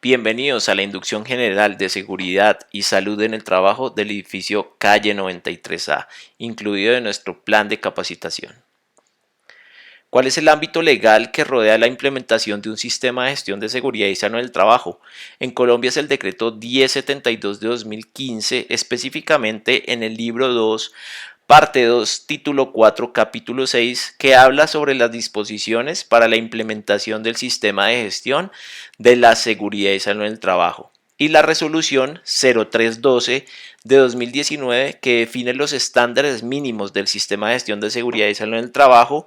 Bienvenidos a la inducción general de seguridad y salud en el trabajo del edificio Calle 93A, incluido en nuestro plan de capacitación. ¿Cuál es el ámbito legal que rodea la implementación de un sistema de gestión de seguridad y salud en el trabajo? En Colombia es el decreto 1072 de 2015, específicamente en el libro 2, parte 2, título 4, capítulo 6, que habla sobre las disposiciones para la implementación del sistema de gestión de la seguridad y salud en el trabajo. Y la resolución 0312 de 2019 que define los estándares mínimos del sistema de gestión de seguridad y salud en el trabajo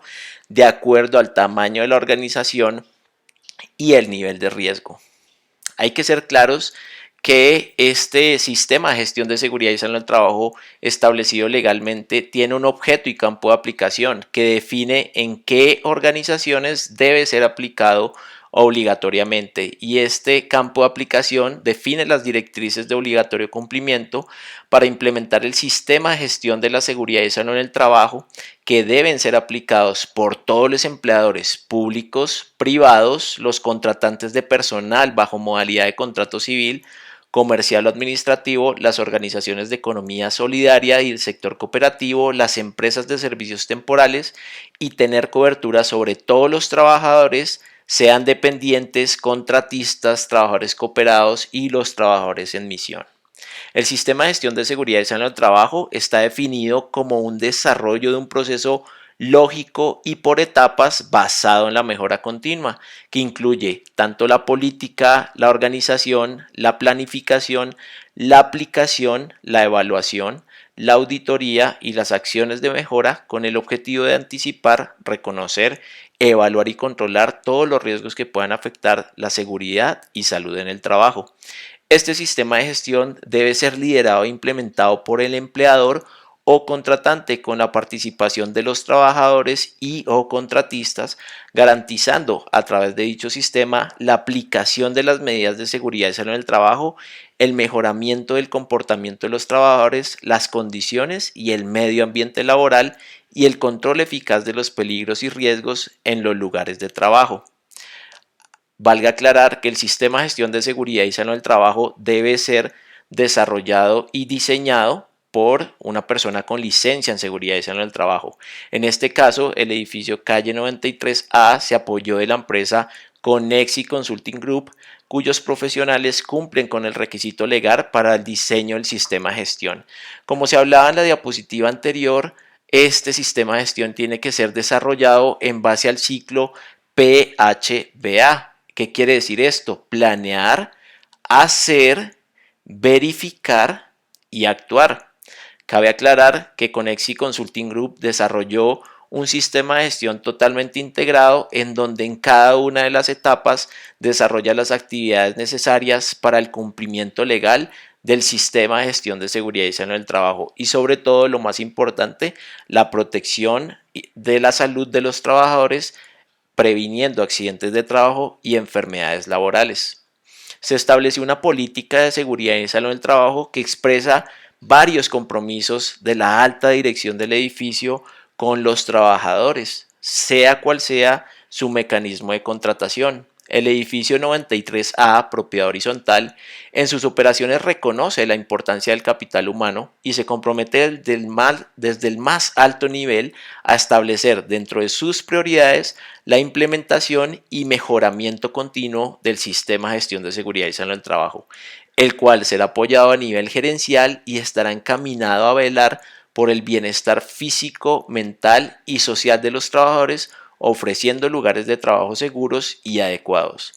de acuerdo al tamaño de la organización y el nivel de riesgo. Hay que ser claros que este sistema de gestión de seguridad y salud en el trabajo establecido legalmente tiene un objeto y campo de aplicación que define en qué organizaciones debe ser aplicado obligatoriamente, y este campo de aplicación define las directrices de obligatorio cumplimiento para implementar el sistema de gestión de la seguridad y salud en el trabajo que deben ser aplicados por todos los empleadores públicos, privados, los contratantes de personal bajo modalidad de contrato civil, comercial o administrativo, las organizaciones de economía solidaria y el sector cooperativo, las empresas de servicios temporales, y tener cobertura sobre todos los trabajadores, sean dependientes, contratistas, trabajadores cooperados y los trabajadores en misión. El sistema de gestión de seguridad y salud en el trabajo está definido como un desarrollo de un proceso lógico y por etapas basado en la mejora continua, que incluye tanto la política, la organización, la planificación, la aplicación, la evaluación, la auditoría y las acciones de mejora con el objetivo de anticipar, reconocer, evaluar y controlar todos los riesgos que puedan afectar la seguridad y salud en el trabajo. Este sistema de gestión debe ser liderado e implementado por el empleador o contratante con la participación de los trabajadores y o contratistas, garantizando a través de dicho sistema la aplicación de las medidas de seguridad y salud en el trabajo, el mejoramiento del comportamiento de los trabajadores, las condiciones y el medio ambiente laboral y el control eficaz de los peligros y riesgos en los lugares de trabajo. Valga aclarar que el sistema de gestión de seguridad y salud del trabajo debe ser desarrollado y diseñado por una persona con licencia en seguridad y salud del trabajo. En este caso, el edificio Calle 93A se apoyó de la empresa Conexi Consulting Group, cuyos profesionales cumplen con el requisito legal para el diseño del sistema de gestión. Como se hablaba en la diapositiva anterior, este sistema de gestión tiene que ser desarrollado en base al ciclo PHBA. ¿Qué quiere decir esto? Planear, hacer, verificar y actuar. Cabe aclarar que Conexi Consulting Group desarrolló un sistema de gestión totalmente integrado en donde en cada una de las etapas desarrolla las actividades necesarias para el cumplimiento legal del sistema de gestión de seguridad y salud del trabajo, y sobre todo, lo más importante, la protección de la salud de los trabajadores, previniendo accidentes de trabajo y enfermedades laborales. Se estableció una política de seguridad y salud del trabajo que expresa varios compromisos de la alta dirección del edificio con los trabajadores, sea cual sea su mecanismo de contratación. El edificio 93A, propiedad horizontal, en sus operaciones reconoce la importancia del capital humano y se compromete desde el más alto nivel a establecer dentro de sus prioridades la implementación y mejoramiento continuo del sistema de gestión de seguridad y salud del trabajo, el cual será apoyado a nivel gerencial y estará encaminado a velar por el bienestar físico, mental y social de los trabajadores, ofreciendo lugares de trabajo seguros y adecuados.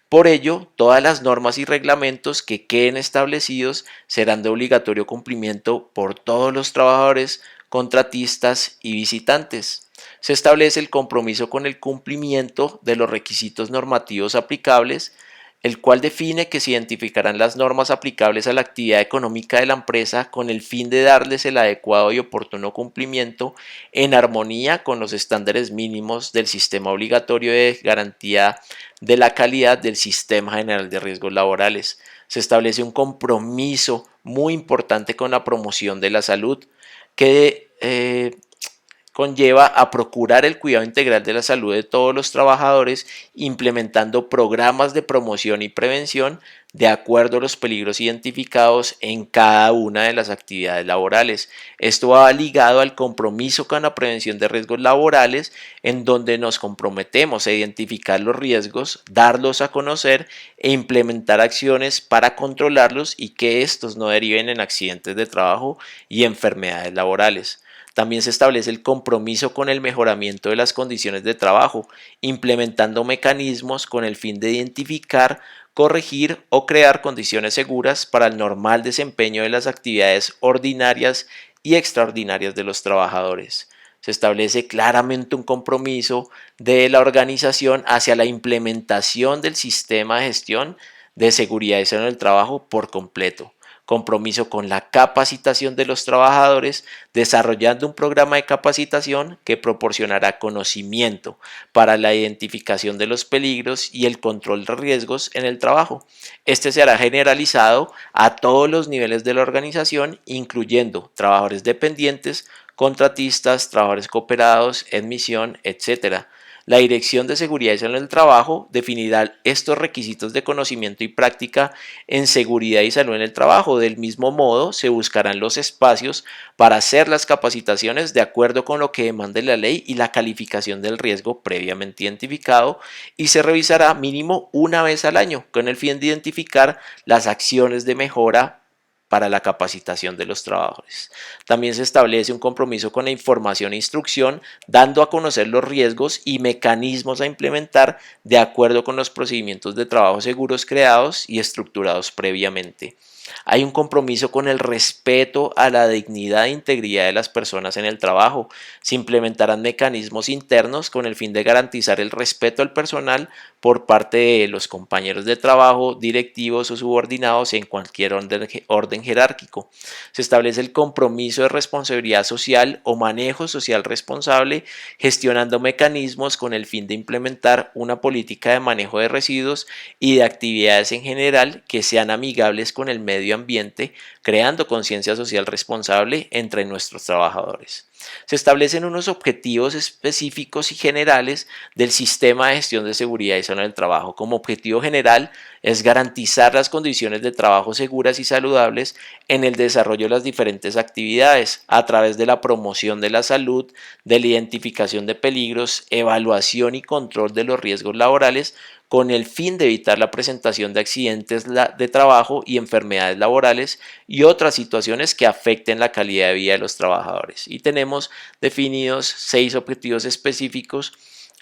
Por ello, todas las normas y reglamentos que queden establecidos serán de obligatorio cumplimiento por todos los trabajadores, contratistas y visitantes. Se establece el compromiso con el cumplimiento de los requisitos normativos aplicables, el cual define que se identificarán las normas aplicables a la actividad económica de la empresa con el fin de darles el adecuado y oportuno cumplimiento en armonía con los estándares mínimos del sistema obligatorio de garantía de la calidad del Sistema General de Riesgos Laborales. Se establece un compromiso muy importante con la promoción de la salud, que conlleva a procurar el cuidado integral de la salud de todos los trabajadores, implementando programas de promoción y prevención de acuerdo a los peligros identificados en cada una de las actividades laborales. Esto va ligado al compromiso con la prevención de riesgos laborales, en donde nos comprometemos a identificar los riesgos, darlos a conocer e implementar acciones para controlarlos y que estos no deriven en accidentes de trabajo y enfermedades laborales. También se establece el compromiso con el mejoramiento de las condiciones de trabajo, implementando mecanismos con el fin de identificar, corregir o crear condiciones seguras para el normal desempeño de las actividades ordinarias y extraordinarias de los trabajadores. Se establece claramente un compromiso de la organización hacia la implementación del sistema de gestión de seguridad y salud en el trabajo por completo, compromiso con la capacitación de los trabajadores, desarrollando un programa de capacitación que proporcionará conocimiento para la identificación de los peligros y el control de riesgos en el trabajo. Este será generalizado a todos los niveles de la organización, incluyendo trabajadores dependientes, contratistas, trabajadores cooperados, en misión, etc. La Dirección de Seguridad y Salud en el Trabajo definirá estos requisitos de conocimiento y práctica en seguridad y salud en el trabajo. Del mismo modo, se buscarán los espacios para hacer las capacitaciones de acuerdo con lo que demande la ley y la calificación del riesgo previamente identificado, y se revisará mínimo una vez al año con el fin de identificar las acciones de mejora para la capacitación de los trabajadores. También se establece un compromiso con la información e instrucción, dando a conocer los riesgos y mecanismos a implementar de acuerdo con los procedimientos de trabajo seguros creados y estructurados previamente. Hay un compromiso con el respeto a la dignidad e integridad de las personas en el trabajo. Se implementarán mecanismos internos con el fin de garantizar el respeto al personal por parte de los compañeros de trabajo, directivos o subordinados en cualquier orden jerárquico. Se establece el compromiso de responsabilidad social o manejo social responsable, gestionando mecanismos con el fin de implementar una política de manejo de residuos y de actividades en general que sean amigables con el medio ambiente, creando conciencia social responsable entre nuestros trabajadores. Se establecen unos objetivos específicos y generales del sistema de gestión de seguridad y salud del trabajo. Como objetivo general es garantizar las condiciones de trabajo seguras y saludables en el desarrollo de las diferentes actividades a través de la promoción de la salud, de la identificación de peligros, evaluación y control de los riesgos laborales, con el fin de evitar la presentación de accidentes de trabajo y enfermedades laborales y otras situaciones que afecten la calidad de vida de los trabajadores. Y tenemos definidos 6 objetivos específicos,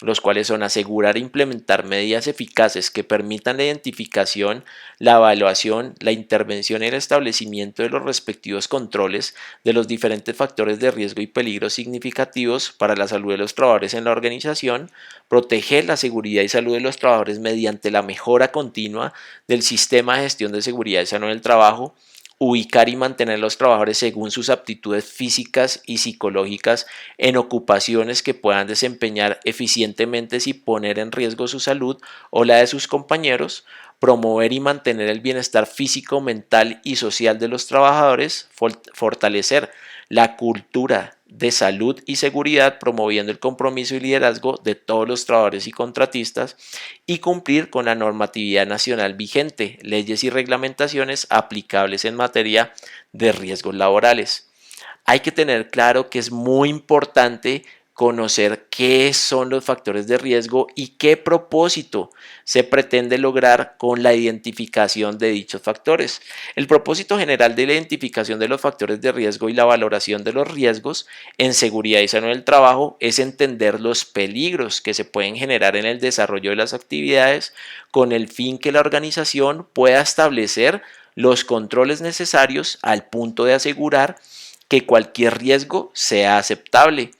los cuales son asegurar e implementar medidas eficaces que permitan la identificación, la evaluación, la intervención y el establecimiento de los respectivos controles de los diferentes factores de riesgo y peligro significativos para la salud de los trabajadores en la organización, proteger la seguridad y salud de los trabajadores mediante la mejora continua del sistema de gestión de seguridad y salud en el trabajo, ubicar y mantener a los trabajadores según sus aptitudes físicas y psicológicas en ocupaciones que puedan desempeñar eficientemente sin poner en riesgo su salud o la de sus compañeros, promover y mantener el bienestar físico, mental y social de los trabajadores, fortalecer la cultura de salud y seguridad, promoviendo el compromiso y liderazgo de todos los trabajadores y contratistas, y cumplir con la normatividad nacional vigente, leyes y reglamentaciones aplicables en materia de riesgos laborales. Hay que tener claro que es muy importante conocer qué son los factores de riesgo y qué propósito se pretende lograr con la identificación de dichos factores. El propósito general de la identificación de los factores de riesgo y la valoración de los riesgos en seguridad y salud del trabajo es entender los peligros que se pueden generar en el desarrollo de las actividades, con el fin que la organización pueda establecer los controles necesarios al punto de asegurar que cualquier riesgo sea aceptable.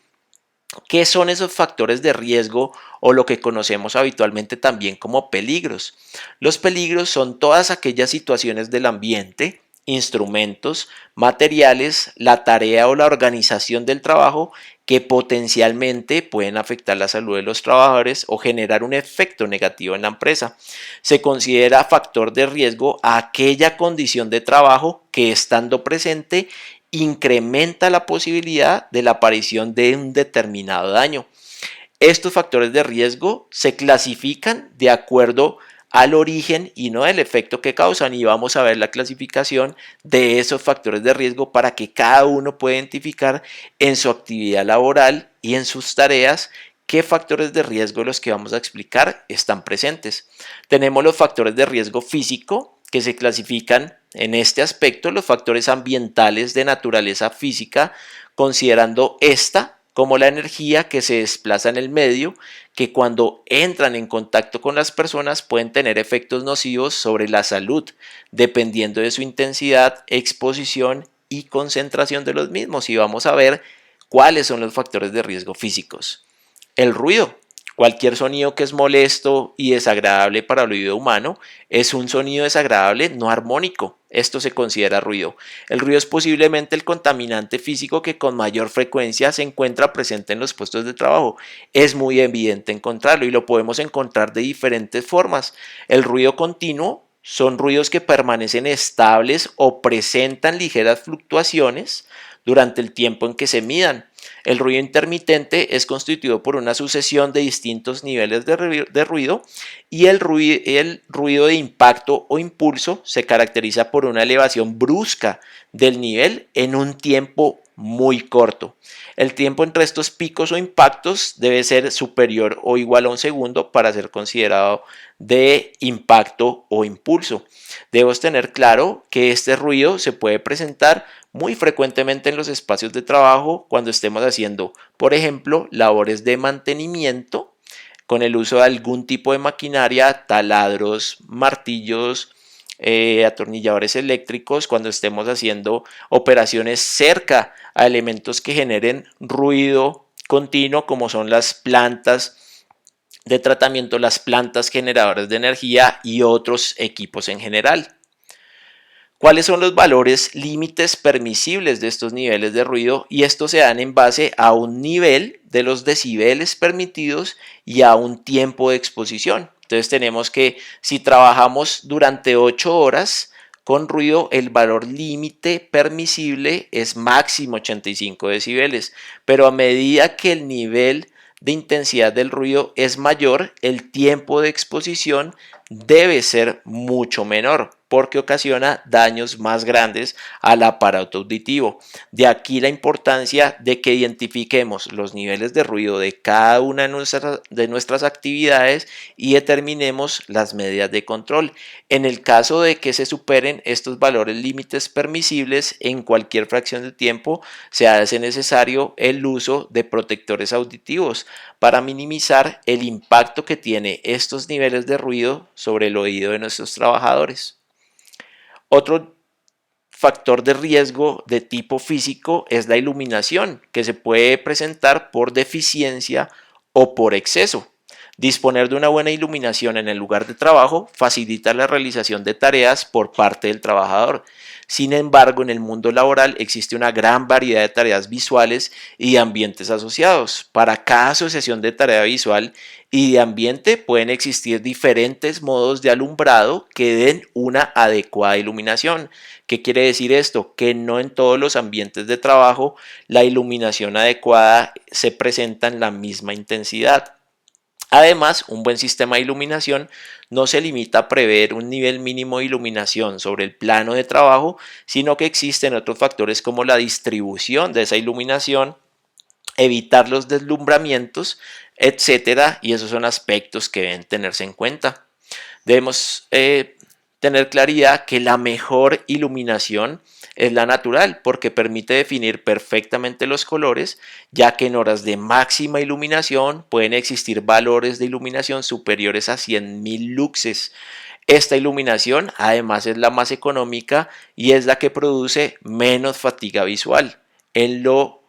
¿Qué son esos factores de riesgo o lo que conocemos habitualmente también como peligros? Los peligros son todas aquellas situaciones del ambiente, instrumentos, materiales, la tarea o la organización del trabajo que potencialmente pueden afectar la salud de los trabajadores o generar un efecto negativo en la empresa. Se considera factor de riesgo a aquella condición de trabajo que, estando presente, incrementa la posibilidad de la aparición de un determinado daño. Estos factores de riesgo se clasifican de acuerdo al origen y no el efecto que causan, y vamos a ver la clasificación de esos factores de riesgo para que cada uno pueda identificar en su actividad laboral y en sus tareas qué factores de riesgo los que vamos a explicar están presentes. Tenemos los factores de riesgo físico, que se clasifican en este aspecto los factores ambientales de naturaleza física, considerando esta como la energía que se desplaza en el medio, que cuando entran en contacto con las personas pueden tener efectos nocivos sobre la salud, dependiendo de su intensidad, exposición y concentración de los mismos. Y vamos a ver cuáles son los factores de riesgo físicos. El ruido. Cualquier sonido que es molesto y desagradable para el oído humano es un sonido desagradable no armónico. Esto se considera ruido. El ruido es posiblemente el contaminante físico que con mayor frecuencia se encuentra presente en los puestos de trabajo. Es muy evidente encontrarlo y lo podemos encontrar de diferentes formas. El ruido continuo son ruidos que permanecen estables o presentan ligeras fluctuaciones durante el tiempo en que se midan. El ruido intermitente es constituido por una sucesión de distintos niveles de ruido y el ruido de impacto o impulso se caracteriza por una elevación brusca del nivel en un tiempo muy corto. El tiempo entre estos picos o impactos debe ser superior o igual a un segundo para ser considerado de impacto o impulso. Debemos tener claro que este ruido se puede presentar muy frecuentemente en los espacios de trabajo cuando estemos haciendo, por ejemplo, labores de mantenimiento con el uso de algún tipo de maquinaria, taladros, martillos, atornilladores eléctricos, cuando estemos haciendo operaciones cerca a elementos que generen ruido continuo, como son las plantas de tratamiento, las plantas generadoras de energía y otros equipos en general. ¿Cuáles son los valores límites permisibles de estos niveles de ruido? Y estos se dan en base a un nivel de los decibeles permitidos y a un tiempo de exposición. Entonces tenemos que si trabajamos durante 8 horas con ruido, el valor límite permisible es máximo 85 decibeles, pero a medida que el nivel de intensidad del ruido es mayor, el tiempo de exposición debe ser mucho menor porque ocasiona daños más grandes al aparato auditivo. De aquí la importancia de que identifiquemos los niveles de ruido de cada una de nuestras actividades y determinemos las medidas de control. En el caso de que se superen estos valores límites permisibles en cualquier fracción de tiempo, se hace necesario el uso de protectores auditivos para minimizar el impacto que tiene estos niveles de ruido sobre el oído de nuestros trabajadores. Otro factor de riesgo de tipo físico es la iluminación, que se puede presentar por deficiencia o por exceso. Disponer de una buena iluminación en el lugar de trabajo facilita la realización de tareas por parte del trabajador. Sin embargo, en el mundo laboral existe una gran variedad de tareas visuales y de ambientes asociados. Para cada asociación de tarea visual y de ambiente pueden existir diferentes modos de alumbrado que den una adecuada iluminación. ¿Qué quiere decir esto? Que no en todos los ambientes de trabajo la iluminación adecuada se presenta en la misma intensidad. Además, un buen sistema de iluminación no se limita a prever un nivel mínimo de iluminación sobre el plano de trabajo, sino que existen otros factores como la distribución de esa iluminación, evitar los deslumbramientos, etcétera, y esos son aspectos que deben tenerse en cuenta. Debemos tener claridad que la mejor iluminación es la natural porque permite definir perfectamente los colores, ya que en horas de máxima iluminación pueden existir valores de iluminación superiores a 100.000 luxes. Esta iluminación además es la más económica y es la que produce menos fatiga visual. En lo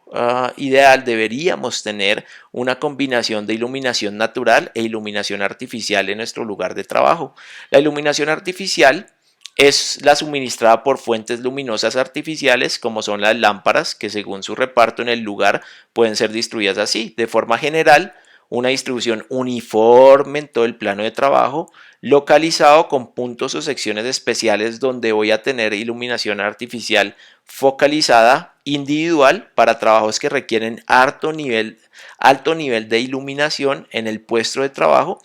ideal deberíamos tener una combinación de iluminación natural e iluminación artificial en nuestro lugar de trabajo. La iluminación artificial es la suministrada por fuentes luminosas artificiales como son las lámparas que según su reparto en el lugar pueden ser distribuidas así. De forma general, una distribución uniforme en todo el plano de trabajo, localizado con puntos o secciones especiales donde voy a tener iluminación artificial focalizada individual para trabajos que requieren alto nivel de iluminación en el puesto de trabajo,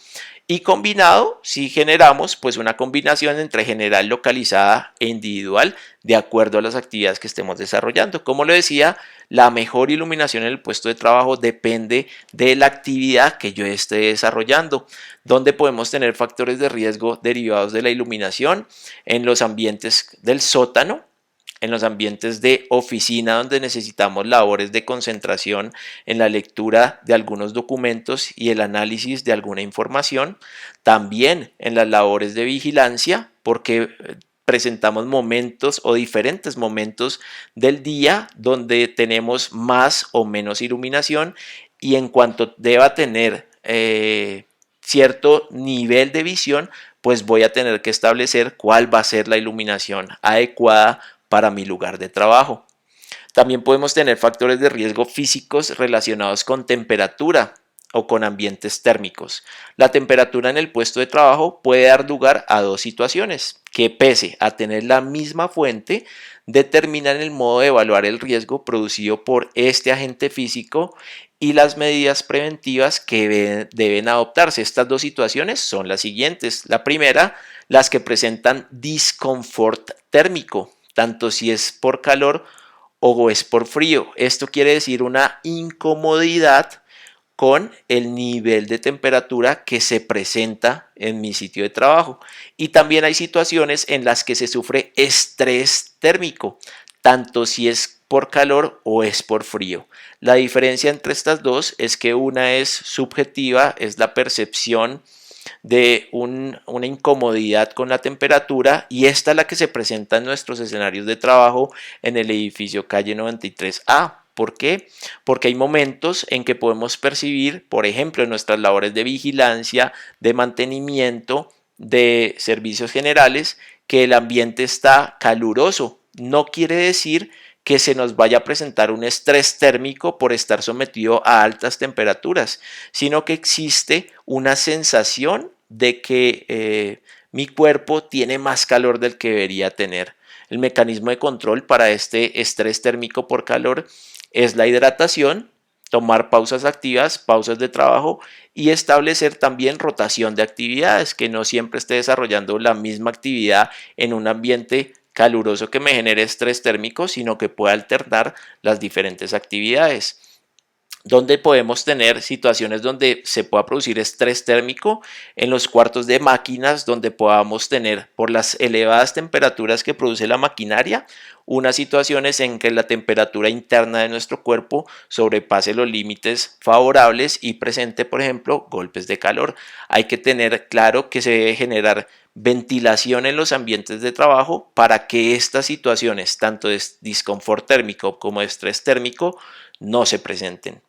y combinado si generamos pues una combinación entre general, localizada e individual de acuerdo a las actividades que estemos desarrollando. Como lo decía, la mejor iluminación en el puesto de trabajo depende de la actividad que yo esté desarrollando, donde podemos tener factores de riesgo derivados de la iluminación en los ambientes del sótano, en los ambientes de oficina donde necesitamos labores de concentración en la lectura de algunos documentos y el análisis de alguna información, también en las labores de vigilancia, porque presentamos momentos o diferentes momentos del día donde tenemos más o menos iluminación, y en cuanto deba tener cierto nivel de visión, pues voy a tener que establecer cuál va a ser la iluminación adecuada para mi lugar de trabajo. También podemos tener factores de riesgo físicos relacionados con temperatura o con ambientes térmicos. La temperatura en el puesto de trabajo puede dar lugar a dos situaciones que, pese a tener la misma fuente, determinan el modo de evaluar el riesgo producido por este agente físico y las medidas preventivas que deben adoptarse. Estas dos situaciones son las siguientes. La primera, las que presentan disconfort térmico, tanto si es por calor o es por frío. Esto quiere decir una incomodidad con el nivel de temperatura que se presenta en mi sitio de trabajo. Y también hay situaciones en las que se sufre estrés térmico, tanto si es por calor o es por frío. La diferencia entre estas dos es que una es subjetiva, es la percepción de una incomodidad con la temperatura, y esta es la que se presenta en nuestros escenarios de trabajo en el edificio calle 93A. ¿Por qué? Porque hay momentos en que podemos percibir, por ejemplo, en nuestras labores de vigilancia, de mantenimiento, de servicios generales, que el ambiente está caluroso. No quiere decir que se nos vaya a presentar un estrés térmico por estar sometido a altas temperaturas, sino que existe una sensación de que mi cuerpo tiene más calor del que debería tener. El mecanismo de control para este estrés térmico por calor es la hidratación, tomar pausas activas, pausas de trabajo, y establecer también rotación de actividades, que no siempre esté desarrollando la misma actividad en un ambiente caluroso que me genere estrés térmico, sino que pueda alternar las diferentes actividades. Donde podemos tener situaciones donde se pueda producir estrés térmico en los cuartos de máquinas, donde podamos tener, por las elevadas temperaturas que produce la maquinaria, unas situaciones en que la temperatura interna de nuestro cuerpo sobrepase los límites favorables y presente, por ejemplo, golpes de calor. Hay que tener claro que se debe generar ventilación en los ambientes de trabajo para que estas situaciones, tanto de disconfort térmico como de estrés térmico, no se presenten.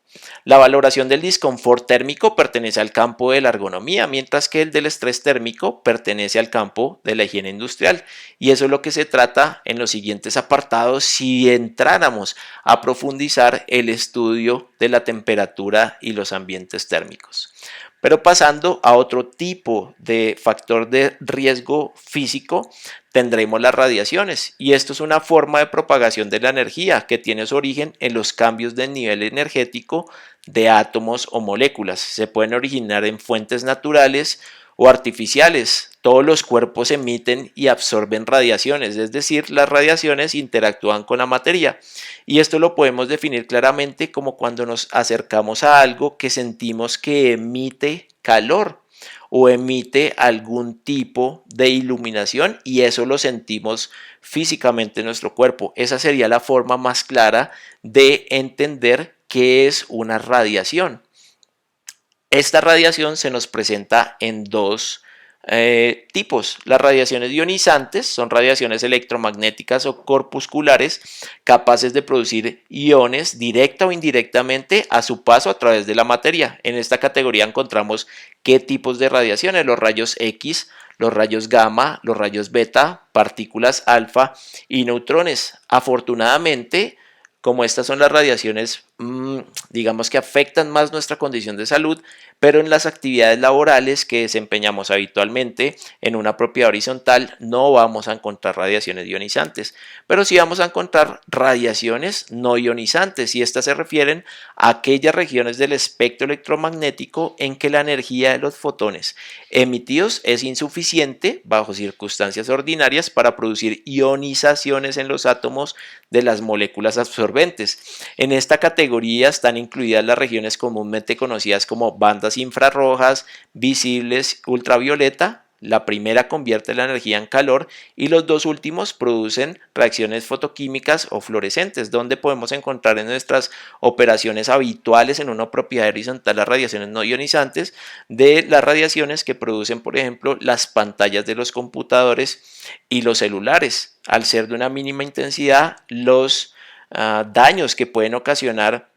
La valoración del disconfort térmico pertenece al campo de la ergonomía, mientras que el del estrés térmico pertenece al campo de la higiene industrial. Y eso es lo que se trata en los siguientes apartados si entráramos a profundizar el estudio de la temperatura y los ambientes térmicos. Pero pasando a otro tipo de factor de riesgo físico, tendremos las radiaciones, y esto es una forma de propagación de la energía que tiene su origen en los cambios del nivel energético de átomos o moléculas. Se pueden originar en fuentes naturales o artificiales. Todos los cuerpos emiten y absorben radiaciones, es decir, las radiaciones interactúan con la materia, y esto lo podemos definir claramente como cuando nos acercamos a algo que sentimos que emite calor o emite algún tipo de iluminación, y eso lo sentimos físicamente en nuestro cuerpo. Esa sería la forma más clara de entender qué es una radiación. Esta radiación se nos presenta en dos tipos. Las radiaciones ionizantes son radiaciones electromagnéticas o corpusculares capaces de producir iones directa o indirectamente a su paso a través de la materia. En esta categoría encontramos qué tipos de radiaciones: los rayos X, los rayos gamma, los rayos beta, partículas alfa y neutrones. Afortunadamente, como estas son las radiaciones digamos que afectan más nuestra condición de salud, pero en las actividades laborales que desempeñamos habitualmente en una propiedad horizontal no vamos a encontrar radiaciones ionizantes, pero sí vamos a encontrar radiaciones no ionizantes, y estas se refieren a aquellas regiones del espectro electromagnético en que la energía de los fotones emitidos es insuficiente bajo circunstancias ordinarias para producir ionizaciones en los átomos de las moléculas absorbentes. En esta categoría están incluidas las regiones comúnmente conocidas como bandas infrarrojas, visibles, ultravioleta. La primera convierte la energía en calor y los dos últimos producen reacciones fotoquímicas o fluorescentes, donde podemos encontrar en nuestras operaciones habituales en una propiedad horizontal las radiaciones no ionizantes, de las radiaciones que producen, por ejemplo, las pantallas de los computadores y los celulares. Al ser de una mínima intensidad, los daños que pueden ocasionar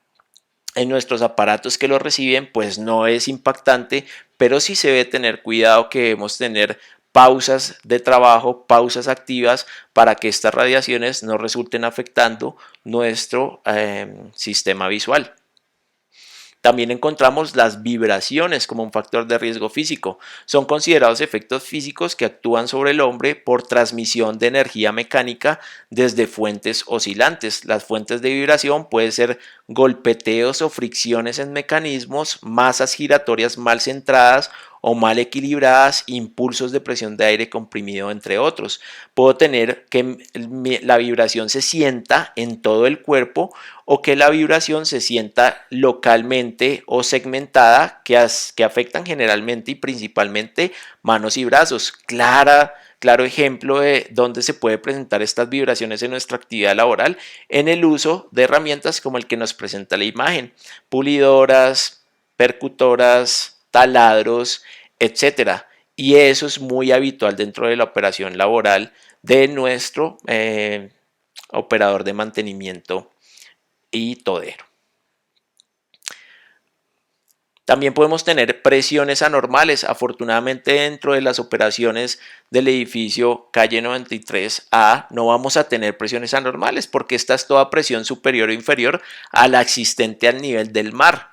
en nuestros aparatos que lo reciben pues no es impactante, pero sí se debe tener cuidado, que debemos tener pausas de trabajo, pausas activas, para que estas radiaciones no resulten afectando nuestro sistema visual. También encontramos las vibraciones como un factor de riesgo físico. Son considerados efectos físicos que actúan sobre el hombre por transmisión de energía mecánica desde fuentes oscilantes. Las fuentes de vibración pueden ser golpeteos o fricciones en mecanismos, masas giratorias mal centradas o mal equilibradas, impulsos de presión de aire comprimido, entre otros. Puedo tener que la vibración se sienta en todo el cuerpo, o que la vibración se sienta localmente o segmentada, que afectan generalmente y principalmente manos y brazos. Claro ejemplo de dónde se puede presentar estas vibraciones en nuestra actividad laboral, en el uso de herramientas como el que nos presenta la imagen: pulidoras, percutoras, taladros, etcétera. Y eso es muy habitual dentro de la operación laboral de nuestro operador de mantenimiento y todero. También podemos tener presiones anormales. Afortunadamente, dentro de las operaciones del edificio calle 93A no vamos a tener presiones anormales, porque esta es toda presión superior o inferior a la existente al nivel del mar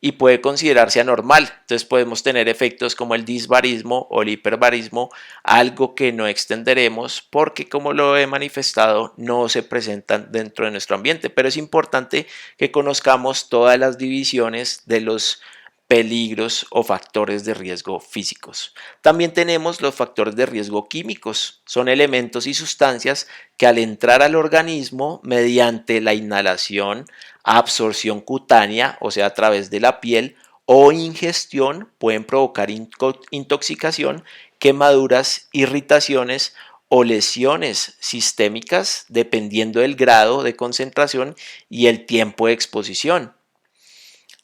y puede considerarse anormal. Entonces podemos tener efectos como el disbarismo o el hiperbarismo, algo que no extenderemos porque, como lo he manifestado, no se presentan dentro de nuestro ambiente, pero es importante que conozcamos todas las divisiones de los peligros o factores de riesgo físicos. También tenemos los factores de riesgo químicos. Son elementos y sustancias que, al entrar al organismo mediante la inhalación, absorción cutánea, o sea, a través de la piel, o ingestión, pueden provocar intoxicación, quemaduras, irritaciones o lesiones sistémicas, dependiendo del grado de concentración y el tiempo de exposición.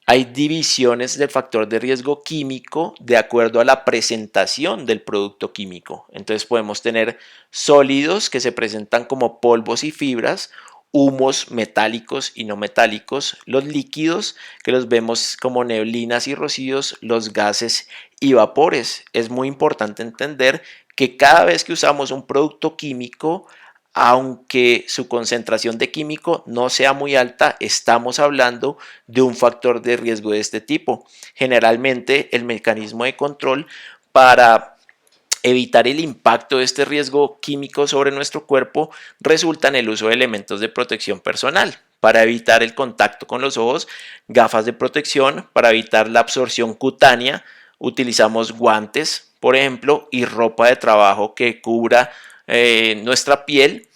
Hay divisiones del factor de riesgo químico de acuerdo a la presentación del producto químico. Entonces podemos tener sólidos que se presentan como polvos y fibras, humos metálicos y no metálicos, los líquidos que los vemos como neblinas y rocíos, los gases y vapores. Es muy importante entender que cada vez que usamos un producto químico, aunque su concentración de químico no sea muy alta, estamos hablando de un factor de riesgo de este tipo. Generalmente el mecanismo de control para evitar el impacto de este riesgo químico sobre nuestro cuerpo resulta en el uso de elementos de protección personal. Para evitar el contacto con los ojos, gafas de protección. Para evitar la absorción cutánea, utilizamos guantes, por ejemplo, y ropa de trabajo que cubra nuestra piel.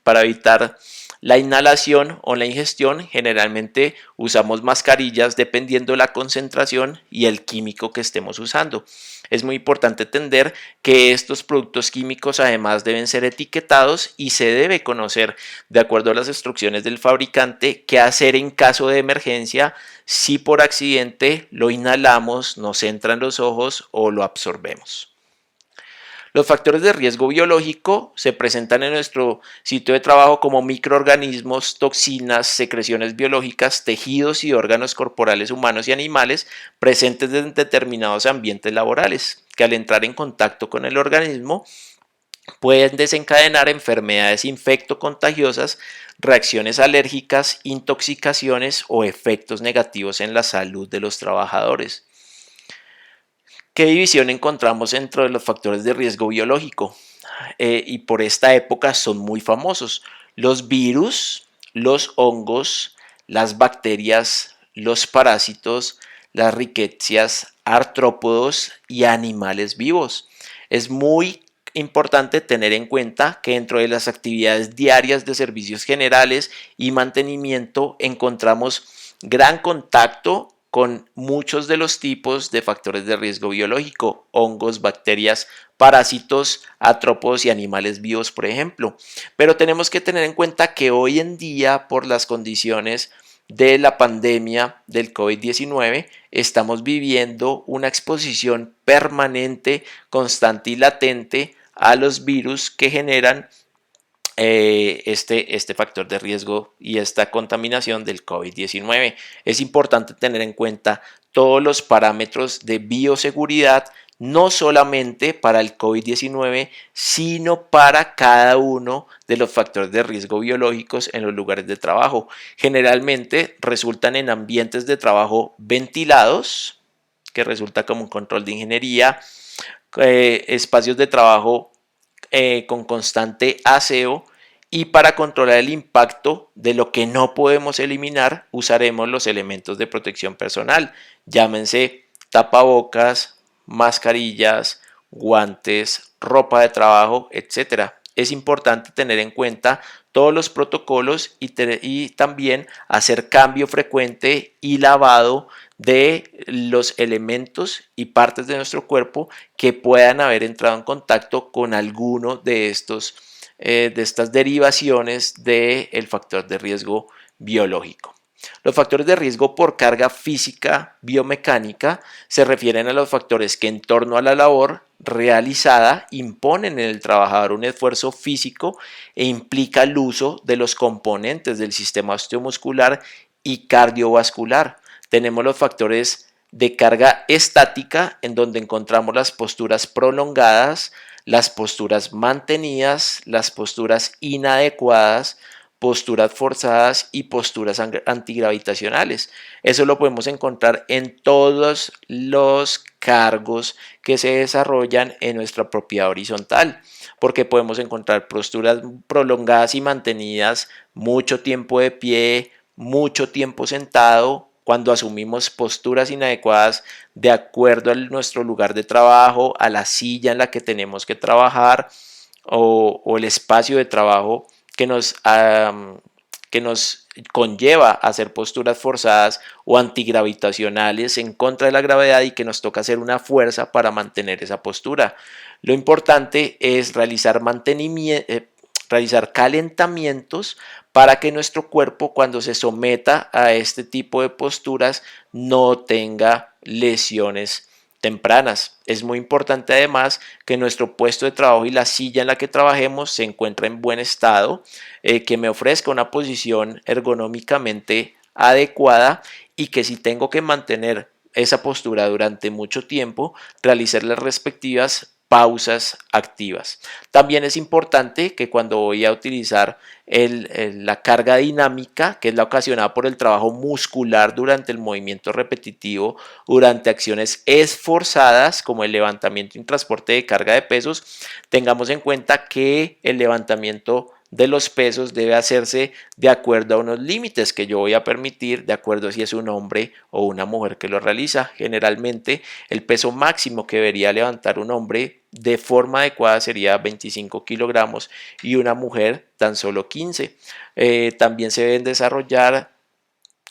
Para evitar la inhalación o la ingestión, generalmente usamos mascarillas dependiendo de la concentración y el químico que estemos usando. Es muy importante entender que estos productos químicos además deben ser etiquetados y se debe conocer, de acuerdo a las instrucciones del fabricante, qué hacer en caso de emergencia si por accidente lo inhalamos, nos entra en los ojos o lo absorbemos. Los factores de riesgo biológico se presentan en nuestro sitio de trabajo como microorganismos, toxinas, secreciones biológicas, tejidos y órganos corporales humanos y animales presentes en determinados ambientes laborales, que al entrar en contacto con el organismo pueden desencadenar enfermedades infectocontagiosas reacciones alérgicas, intoxicaciones o efectos negativos en la salud de los trabajadores. ¿Qué división encontramos dentro de los factores de riesgo biológico? Y por esta época son muy famosos: los virus, los hongos, las bacterias, los parásitos, las riquecias, artrópodos y animales vivos. Es muy importante tener en cuenta que dentro de las actividades diarias de servicios generales y mantenimiento encontramos gran contacto con muchos de los tipos de factores de riesgo biológico: hongos, bacterias, parásitos, artrópodos y animales vivos, por ejemplo. Pero tenemos que tener en cuenta que hoy en día, por las condiciones de la pandemia del COVID-19, estamos viviendo una exposición permanente, constante y latente a los virus que generan este factor de riesgo y esta contaminación del COVID-19. Es importante tener en cuenta todos los parámetros de bioseguridad, no solamente para el COVID-19, sino para cada uno de los factores de riesgo biológicos en los lugares de trabajo. Generalmente resultan en ambientes de trabajo ventilados, que resulta como un control de ingeniería, espacios de trabajo con constante aseo, y para controlar el impacto de lo que no podemos eliminar usaremos los elementos de protección personal, llámense tapabocas, mascarillas, guantes, ropa de trabajo, etcétera. Es importante tener en cuenta todos los protocolos y también hacer cambio frecuente y lavado de los elementos y partes de nuestro cuerpo que puedan haber entrado en contacto con alguno de estas derivaciones del factor de riesgo biológico. Los factores de riesgo por carga física biomecánica se refieren a los factores que en torno a la labor realizada imponen en el trabajador un esfuerzo físico e implica el uso de los componentes del sistema osteomuscular y cardiovascular. Tenemos los factores de carga estática, en donde encontramos las posturas prolongadas, las posturas mantenidas, las posturas inadecuadas, posturas forzadas y posturas antigravitacionales. Eso lo podemos encontrar en todos los cargos que se desarrollan en nuestra propiedad horizontal, porque podemos encontrar posturas prolongadas y mantenidas, mucho tiempo de pie, mucho tiempo sentado, cuando asumimos posturas inadecuadas de acuerdo a nuestro lugar de trabajo, a la silla en la que tenemos que trabajar o el espacio de trabajo que nos conlleva a hacer posturas forzadas o antigravitacionales en contra de la gravedad y que nos toca hacer una fuerza para mantener esa postura. Lo importante es realizar calentamientos para que nuestro cuerpo, cuando se someta a este tipo de posturas, no tenga lesiones tempranas. Es muy importante además que nuestro puesto de trabajo y la silla en la que trabajemos se encuentre en buen estado, que me ofrezca una posición ergonómicamente adecuada y que si tengo que mantener esa postura durante mucho tiempo, realizar las respectivas pausas activas. También es importante que cuando voy a utilizar la carga dinámica, que es la ocasionada por el trabajo muscular durante el movimiento repetitivo, durante acciones esforzadas como el levantamiento y transporte de carga de pesos, tengamos en cuenta que el levantamiento de los pesos debe hacerse de acuerdo a unos límites que yo voy a permitir, de acuerdo a si es un hombre o una mujer que lo realiza. Generalmente el peso máximo que debería levantar un hombre de forma adecuada sería 25 kilogramos y una mujer tan solo 15. También se deben desarrollar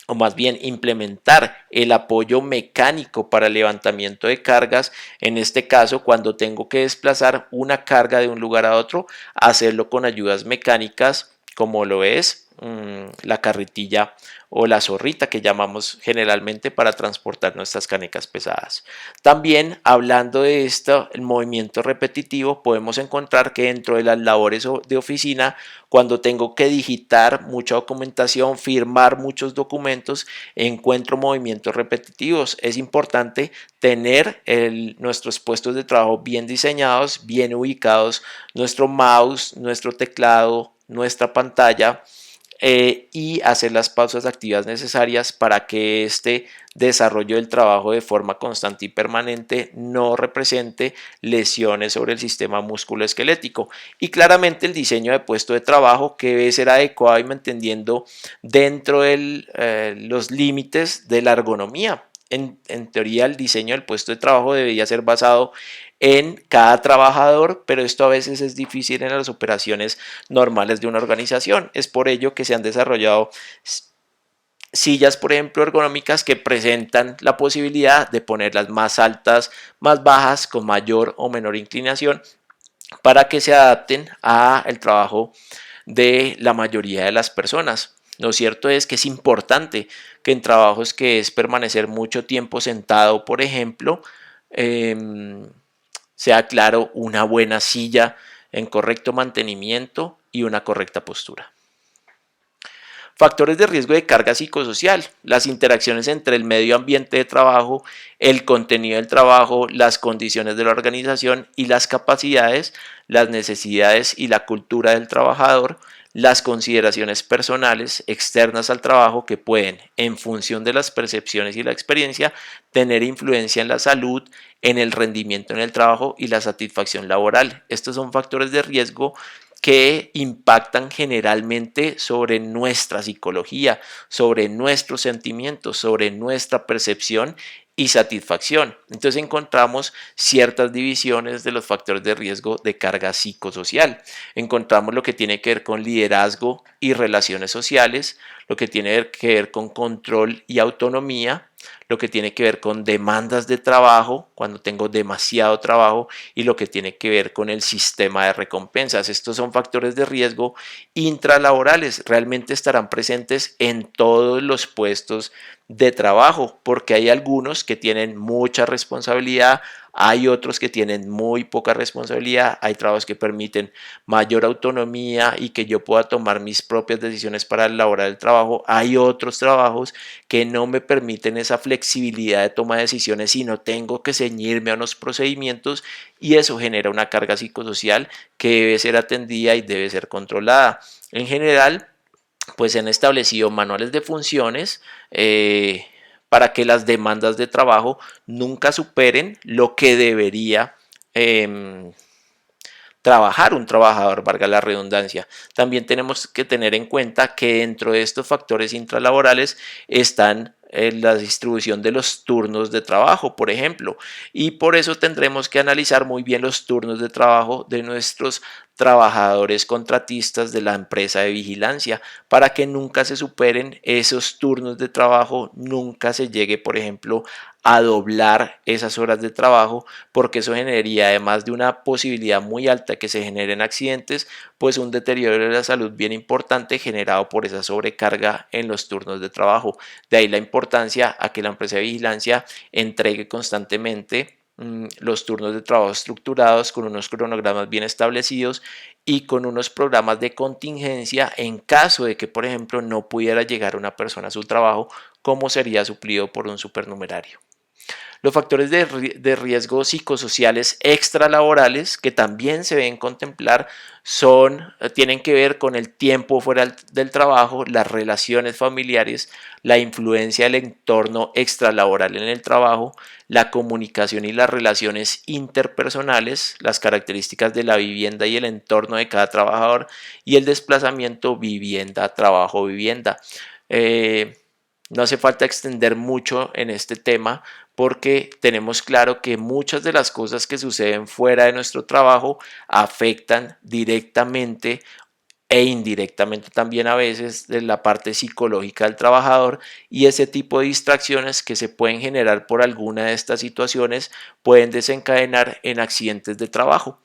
o más bien implementar el apoyo mecánico para el levantamiento de cargas. En este caso, cuando tengo que desplazar una carga de un lugar a otro, hacerlo con ayudas mecánicas como lo es la carretilla o la zorrita que llamamos generalmente para transportar nuestras canecas pesadas. También, hablando de esto, el movimiento repetitivo, podemos encontrar que dentro de las labores de oficina, cuando tengo que digitar mucha documentación, firmar muchos documentos, encuentro movimientos repetitivos. Es importante tener nuestros puestos de trabajo bien diseñados, bien ubicados, nuestro mouse, nuestro teclado, nuestra pantalla y hacer las pausas activas necesarias para que este desarrollo del trabajo de forma constante y permanente no represente lesiones sobre el sistema musculoesquelético. Y claramente el diseño de puesto de trabajo que debe ser adecuado y manteniendo dentro de los límites de la ergonomía. En teoría, el diseño del puesto de trabajo debería ser basado en cada trabajador, pero esto a veces es difícil en las operaciones normales de una organización. Es por ello que se han desarrollado sillas, por ejemplo, ergonómicas que presentan la posibilidad de ponerlas más altas, más bajas, con mayor o menor inclinación, para que se adapten al trabajo de la mayoría de las personas. Lo cierto es que es importante que en trabajos que es permanecer mucho tiempo sentado, por ejemplo, sea claro una buena silla en correcto mantenimiento y una correcta postura. Factores de riesgo de carga psicosocial, las interacciones entre el medio ambiente de trabajo, el contenido del trabajo, las condiciones de la organización y las capacidades, las necesidades y la cultura del trabajador, las consideraciones personales externas al trabajo que pueden, en función de las percepciones y la experiencia, tener influencia en la salud, en el rendimiento en el trabajo y la satisfacción laboral. Estos son factores de riesgo que impactan generalmente sobre nuestra psicología, sobre nuestros sentimientos, sobre nuestra percepción y satisfacción. Entonces encontramos ciertas divisiones de los factores de riesgo de carga psicosocial. Encontramos lo que tiene que ver con liderazgo y relaciones sociales, lo que tiene que ver con control y autonomía, lo que tiene que ver con demandas de trabajo, cuando tengo demasiado trabajo, y lo que tiene que ver con el sistema de recompensas. Estos son factores de riesgo intralaborales, realmente estarán presentes en todos los puestos de trabajo, porque hay algunos que tienen mucha responsabilidad, hay otros que tienen muy poca responsabilidad, hay trabajos que permiten mayor autonomía y que yo pueda tomar mis propias decisiones para elaborar el trabajo, hay otros trabajos que no me permiten esa flexibilidad de toma de decisiones, sino tengo que ceñirme a unos procedimientos, y eso genera una carga psicosocial que debe ser atendida y debe ser controlada. En general, pues se han establecido manuales de funciones para que las demandas de trabajo nunca superen lo que debería trabajar un trabajador, valga la redundancia. También tenemos que tener en cuenta que dentro de estos factores intralaborales están la distribución de los turnos de trabajo, por ejemplo, y por eso tendremos que analizar muy bien los turnos de trabajo de nuestros trabajadores contratistas de la empresa de vigilancia para que nunca se superen esos turnos de trabajo, nunca se llegue, por ejemplo, a doblar esas horas de trabajo, porque eso generaría, además de una posibilidad muy alta de que se generen accidentes, pues un deterioro de la salud bien importante generado por esa sobrecarga en los turnos de trabajo. De ahí la importancia a que la empresa de vigilancia entregue constantemente los turnos de trabajo estructurados con unos cronogramas bien establecidos y con unos programas de contingencia en caso de que, por ejemplo, no pudiera llegar una persona a su trabajo, cómo sería suplido por un supernumerario. Los factores de riesgo psicosociales extralaborales que también se deben contemplar tienen que ver con el tiempo fuera del trabajo, las relaciones familiares, la influencia del entorno extralaboral en el trabajo, la comunicación y las relaciones interpersonales, las características de la vivienda y el entorno de cada trabajador, y el desplazamiento vivienda, trabajo, vivienda. No hace falta extender mucho en este tema porque tenemos claro que muchas de las cosas que suceden fuera de nuestro trabajo afectan directamente e indirectamente también a veces de la parte psicológica del trabajador, y ese tipo de distracciones que se pueden generar por alguna de estas situaciones pueden desencadenar en accidentes de trabajo.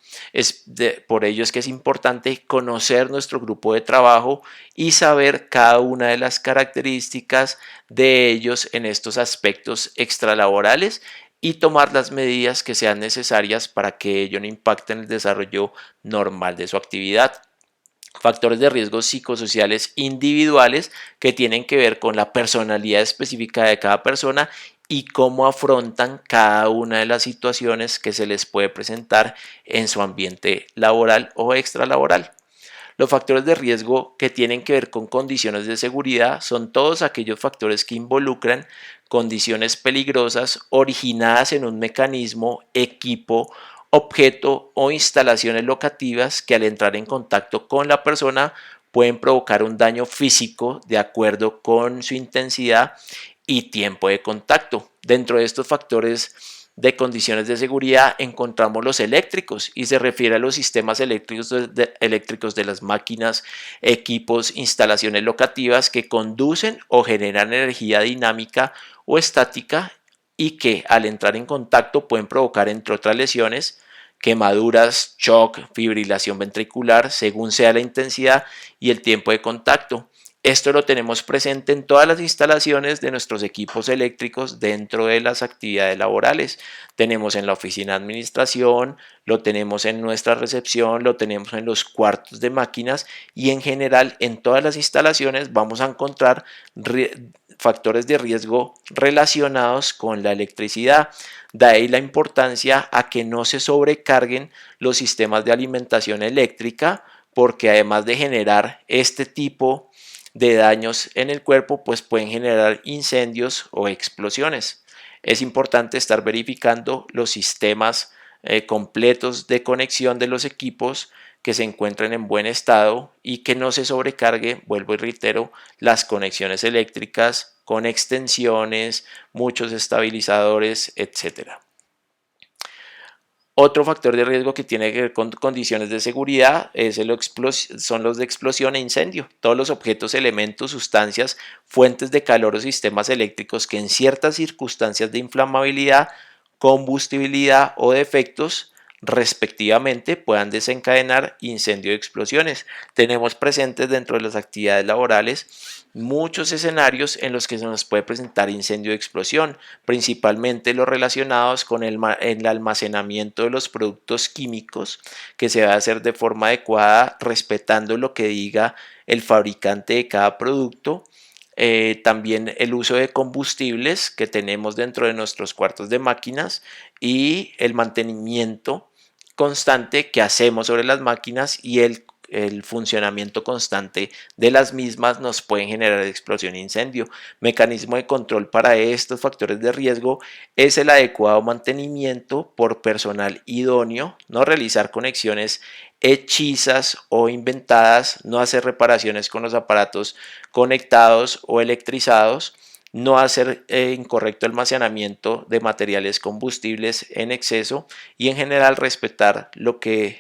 Por ello es que es importante conocer nuestro grupo de trabajo y saber cada una de las características de ellos en estos aspectos extralaborales y tomar las medidas que sean necesarias para que ello no impacte en el desarrollo normal de su actividad. Factores de riesgo psicosociales individuales que tienen que ver con la personalidad específica de cada persona y cómo afrontan cada una de las situaciones que se les puede presentar en su ambiente laboral o extralaboral. Los factores de riesgo que tienen que ver con condiciones de seguridad son todos aquellos factores que involucran condiciones peligrosas originadas en un mecanismo, equipo, objeto o instalaciones locativas que al entrar en contacto con la persona pueden provocar un daño físico de acuerdo con su intensidad y tiempo de contacto. Dentro de estos factores de condiciones de seguridad encontramos los eléctricos y se refiere a los sistemas eléctricos de las máquinas, equipos, instalaciones locativas que conducen o generan energía dinámica o estática y que al entrar en contacto pueden provocar, entre otras lesiones, quemaduras, shock, fibrilación ventricular, según sea la intensidad y el tiempo de contacto. Esto lo tenemos presente en todas las instalaciones de nuestros equipos eléctricos dentro de las actividades laborales. Tenemos en la oficina de administración, lo tenemos en nuestra recepción, lo tenemos en los cuartos de máquinas y en general en todas las instalaciones vamos a encontrar factores de riesgo relacionados con la electricidad. De ahí la importancia a que no se sobrecarguen los sistemas de alimentación eléctrica, porque además de generar este tipo de daños en el cuerpo, pues pueden generar incendios o explosiones. Es importante estar verificando los sistemas completos de conexión de los equipos que se encuentren en buen estado y que no se sobrecargue, vuelvo y reitero, las conexiones eléctricas con extensiones, muchos estabilizadores, etcétera. Otro factor de riesgo que tiene que ver con condiciones de seguridad son los de explosión e incendio. Todos los objetos, elementos, sustancias, fuentes de calor o sistemas eléctricos que en ciertas circunstancias de inflamabilidad, combustibilidad o defectos respectivamente puedan desencadenar incendio y explosiones. Tenemos presentes dentro de las actividades laborales muchos escenarios en los que se nos puede presentar incendio y explosión, principalmente los relacionados con el almacenamiento de los productos químicos, que se va a hacer de forma adecuada, respetando lo que diga el fabricante de cada producto. También el uso de combustibles que tenemos dentro de nuestros cuartos de máquinas y el mantenimiento constante que hacemos sobre las máquinas y el funcionamiento constante de las mismas nos pueden generar explosión e incendio. Mecanismo de control para estos factores de riesgo es el adecuado mantenimiento por personal idóneo, no realizar conexiones hechizas o inventadas, no hacer reparaciones con los aparatos conectados o electrizados, no hacer incorrecto almacenamiento de materiales combustibles en exceso y en general respetar lo que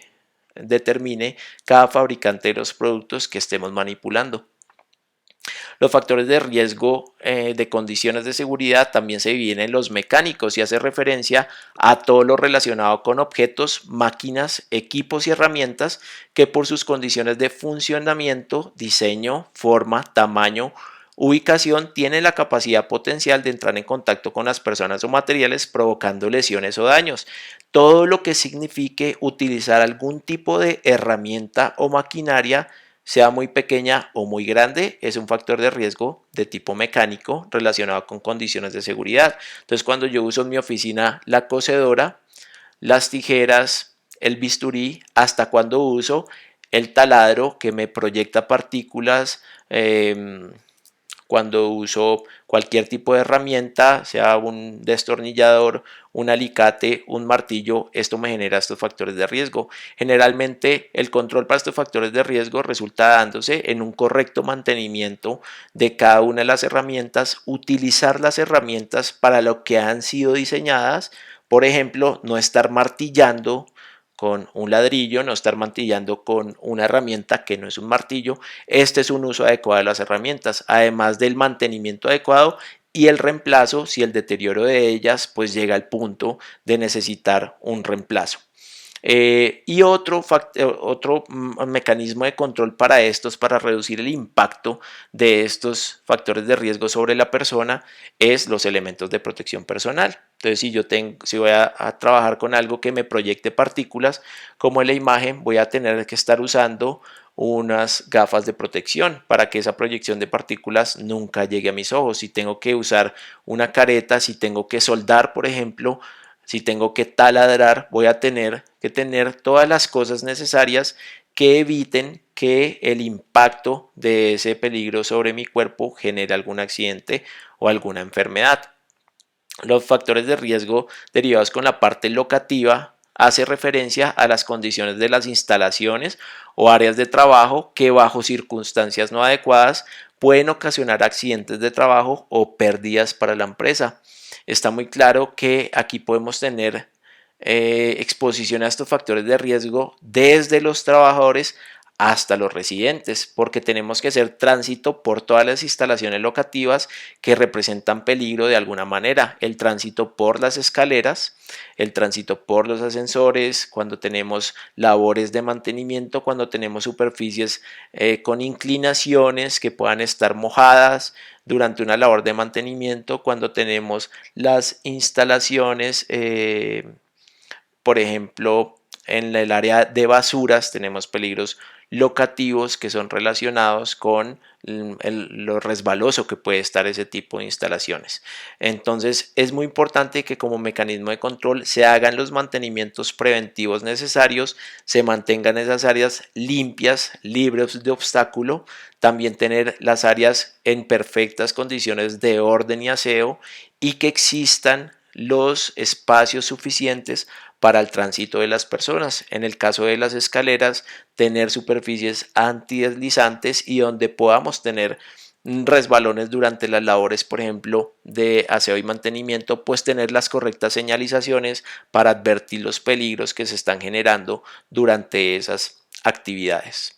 determine cada fabricante de los productos que estemos manipulando. Los factores de riesgo de condiciones de seguridad también se dividen en los mecánicos y hace referencia a todo lo relacionado con objetos, máquinas, equipos y herramientas que por sus condiciones de funcionamiento, diseño, forma, tamaño, ubicación tienen la capacidad potencial de entrar en contacto con las personas o materiales provocando lesiones o daños. Todo lo que signifique utilizar algún tipo de herramienta o maquinaria, sea muy pequeña o muy grande, es un factor de riesgo de tipo mecánico relacionado con condiciones de seguridad. Entonces, cuando yo uso en mi oficina la cocedora, las tijeras, el bisturí, hasta cuando uso el taladro que me proyecta partículas, cuando uso cualquier tipo de herramienta, sea un destornillador, un alicate, un martillo, esto me genera estos factores de riesgo. Generalmente el control para estos factores de riesgo resulta dándose en un correcto mantenimiento de cada una de las herramientas, utilizar las herramientas para lo que han sido diseñadas, por ejemplo, no estar martillando con un ladrillo, no estar martillando con una herramienta que no es un martillo. Este es un uso adecuado de las herramientas, además del mantenimiento adecuado y el reemplazo si el deterioro de ellas pues llega al punto de necesitar un reemplazo. Y otro mecanismo de control para estos, para reducir el impacto de estos factores de riesgo sobre la persona, es los elementos de protección personal. Entonces, si voy a trabajar con algo que me proyecte partículas, como en la imagen, voy a tener que estar usando unas gafas de protección para que esa proyección de partículas nunca llegue a mis ojos. Si tengo que usar una careta, si tengo que soldar, por ejemplo, si tengo que taladrar, voy a tener que tener todas las cosas necesarias que eviten que el impacto de ese peligro sobre mi cuerpo genere algún accidente o alguna enfermedad. Los factores de riesgo derivados con la parte locativa hace referencia a las condiciones de las instalaciones o áreas de trabajo que bajo circunstancias no adecuadas pueden ocasionar accidentes de trabajo o pérdidas para la empresa. Está muy claro que aquí podemos tener exposición a estos factores de riesgo desde los trabajadores hasta los residentes, porque tenemos que hacer tránsito por todas las instalaciones locativas que representan peligro de alguna manera. El tránsito por las escaleras, el tránsito por los ascensores, cuando tenemos labores de mantenimiento, cuando tenemos superficies con inclinaciones que puedan estar mojadas durante una labor de mantenimiento, cuando tenemos las instalaciones, por ejemplo, en el área de basuras tenemos peligros locativos que son relacionados con lo resbaloso que puede estar ese tipo de instalaciones. Entonces es muy importante que como mecanismo de control se hagan los mantenimientos preventivos necesarios, se mantengan esas áreas limpias, libres de obstáculo, también tener las áreas en perfectas condiciones de orden y aseo y que existan los espacios suficientes para el tránsito de las personas. En el caso de las escaleras, tener superficies antideslizantes y donde podamos tener resbalones durante las labores, por ejemplo, de aseo y mantenimiento, pues tener las correctas señalizaciones para advertir los peligros que se están generando durante esas actividades.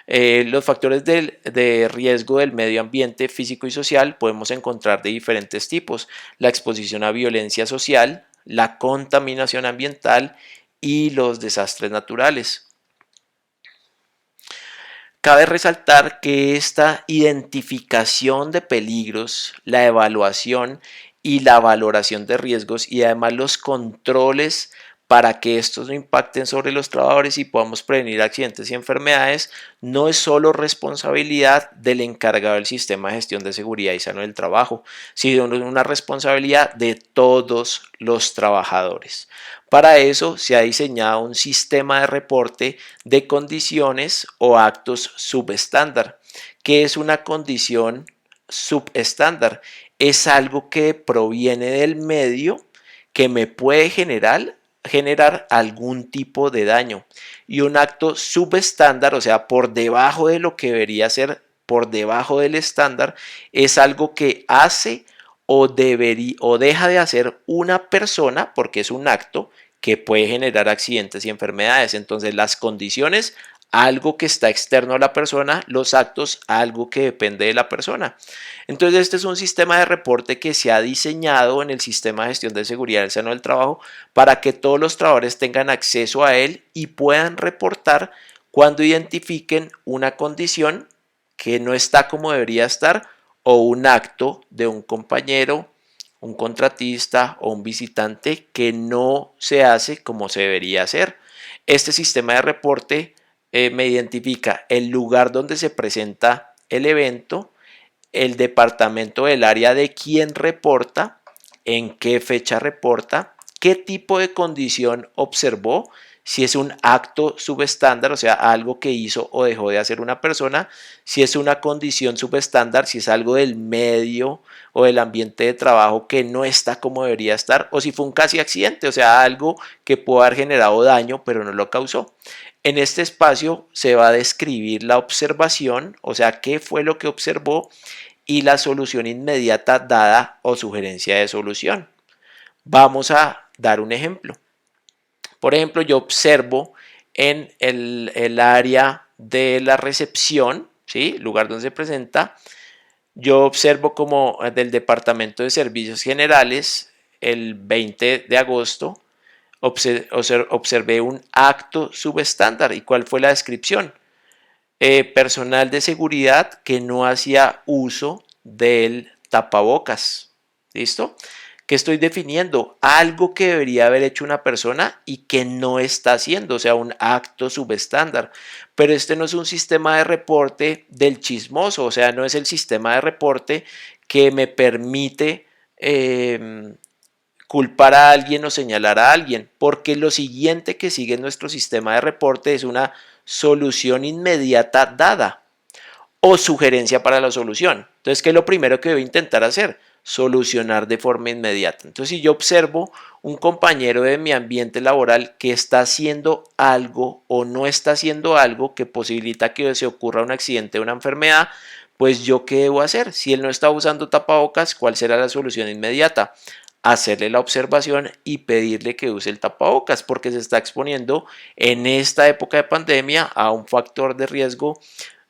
Los factores de riesgo del medio ambiente físico y social podemos encontrar de diferentes tipos: la exposición a violencia social, la contaminación ambiental y los desastres naturales. Cabe resaltar que esta identificación de peligros, la evaluación y la valoración de riesgos y además los controles para que estos no impacten sobre los trabajadores y podamos prevenir accidentes y enfermedades, no es solo responsabilidad del encargado del sistema de gestión de seguridad y salud del trabajo, sino una responsabilidad de todos los trabajadores. Para eso se ha diseñado un sistema de reporte de condiciones o actos subestándar. ¿Qué es una condición subestándar? Es algo que proviene del medio que me puede generar algún tipo de daño, y un acto subestándar, o sea, por debajo de lo que debería ser, por debajo del estándar, es algo que hace o deja de hacer una persona, porque es un acto que puede generar accidentes y enfermedades. Entonces las condiciones, algo que está externo a la persona; los actos, algo que depende de la persona. Entonces este es un sistema de reporte que se ha diseñado en el sistema de gestión de seguridad del seno del trabajo para que todos los trabajadores tengan acceso a él y puedan reportar cuando identifiquen una condición que no está como debería estar, o un acto de un compañero, un contratista o un visitante que no se hace como se debería hacer. Este sistema de reporte me identifica el lugar donde se presenta el evento, el departamento del área de quien reporta, en qué fecha reporta, qué tipo de condición observó, si es un acto subestándar, o sea, algo que hizo o dejó de hacer una persona; si es una condición subestándar, si es algo del medio o del ambiente de trabajo que no está como debería estar; o si fue un casi accidente, o sea, algo que pudo haber generado daño pero no lo causó. En este espacio se va a describir la observación, o sea, qué fue lo que observó, y la solución inmediata dada o sugerencia de solución. Vamos a dar un ejemplo. Por ejemplo, yo observo en el área de la recepción, ¿sí?, lugar donde se presenta, yo observo como del Departamento de Servicios Generales, el 20 de agosto, observé un acto subestándar. ¿Y cuál fue la descripción? Personal de seguridad que no hacía uso del tapabocas. ¿Listo? ¿Qué estoy definiendo? Algo que debería haber hecho una persona y que no está haciendo, o sea, un acto subestándar. Pero este no es un sistema de reporte del chismoso, o sea, no es el sistema de reporte que me permite culpar a alguien o señalar a alguien, porque lo siguiente que sigue en nuestro sistema de reporte es una solución inmediata dada o sugerencia para la solución. Entonces, ¿qué es lo primero que debo intentar hacer? Solucionar de forma inmediata. Entonces, si yo observo un compañero de mi ambiente laboral que está haciendo algo o no está haciendo algo que posibilita que se ocurra un accidente o una enfermedad, pues yo qué debo hacer. Si él no está usando tapabocas, ¿cuál será la solución inmediata? Hacerle la observación y pedirle que use el tapabocas porque se está exponiendo en esta época de pandemia a un factor de riesgo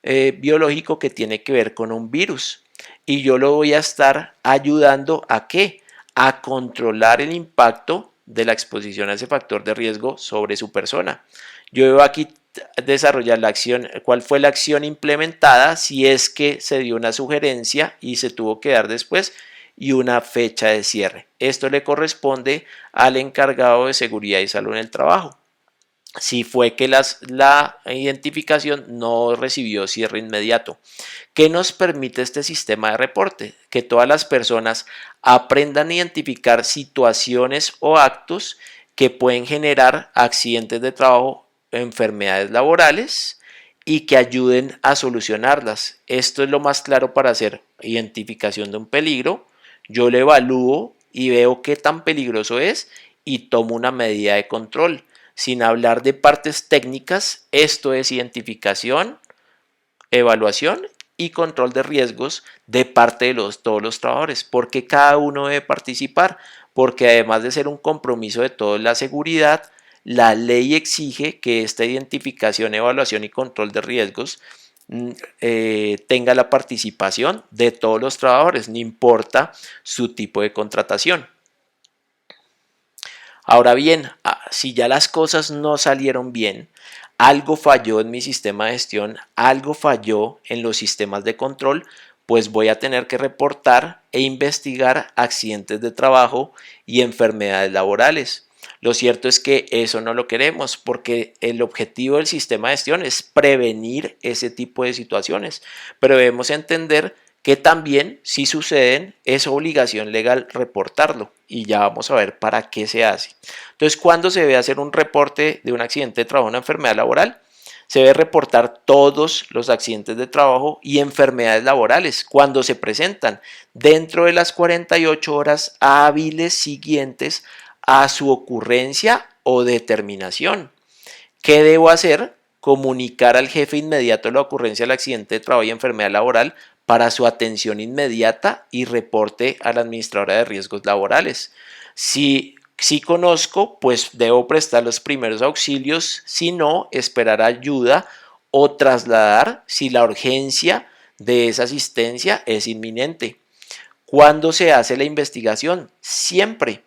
biológico que tiene que ver con un virus. Y yo lo voy a estar ayudando a qué? A controlar el impacto de la exposición a ese factor de riesgo sobre su persona. Yo debo aquí desarrollar la acción, cuál fue la acción implementada, si es que se dio una sugerencia y se tuvo que dar después, y una fecha de cierre. Esto le corresponde al encargado de seguridad y salud en el trabajo. Si fue que la identificación no recibió cierre inmediato. ¿Qué nos permite este sistema de reporte? Que todas las personas aprendan a identificar situaciones o actos que pueden generar accidentes de trabajo, enfermedades laborales y que ayuden a solucionarlas. Esto es lo más claro para hacer identificación de un peligro. Yo lo evalúo y veo qué tan peligroso es y tomo una medida de control. Sin hablar de partes técnicas, esto es identificación, evaluación y control de riesgos de parte de todos los trabajadores, porque cada uno debe participar, porque además de ser un compromiso de toda la seguridad, la ley exige que esta identificación, evaluación y control de riesgos tenga la participación de todos los trabajadores, no importa su tipo de contratación. Ahora bien, si ya las cosas no salieron bien, algo falló en mi sistema de gestión, algo falló en los sistemas de control, pues voy a tener que reportar e investigar accidentes de trabajo y enfermedades laborales. Lo cierto es que eso no lo queremos porque el objetivo del sistema de gestión es prevenir ese tipo de situaciones, pero debemos entender que también si suceden es obligación legal reportarlo y ya vamos a ver para qué se hace. Entonces, ¿cuándo se debe hacer un reporte de un accidente de trabajo o una enfermedad laboral? Se debe reportar todos los accidentes de trabajo y enfermedades laborales cuando se presentan dentro de las 48 horas hábiles siguientes a su ocurrencia o determinación. ¿Qué debo hacer? Comunicar al jefe inmediato la ocurrencia del accidente de trabajo y enfermedad laboral para su atención inmediata y reporte a la administradora de riesgos laborales. Si conozco, pues debo prestar los primeros auxilios, si no, esperar ayuda o trasladar si la urgencia de esa asistencia es inminente. ¿Cuándo se hace la investigación? Siempre.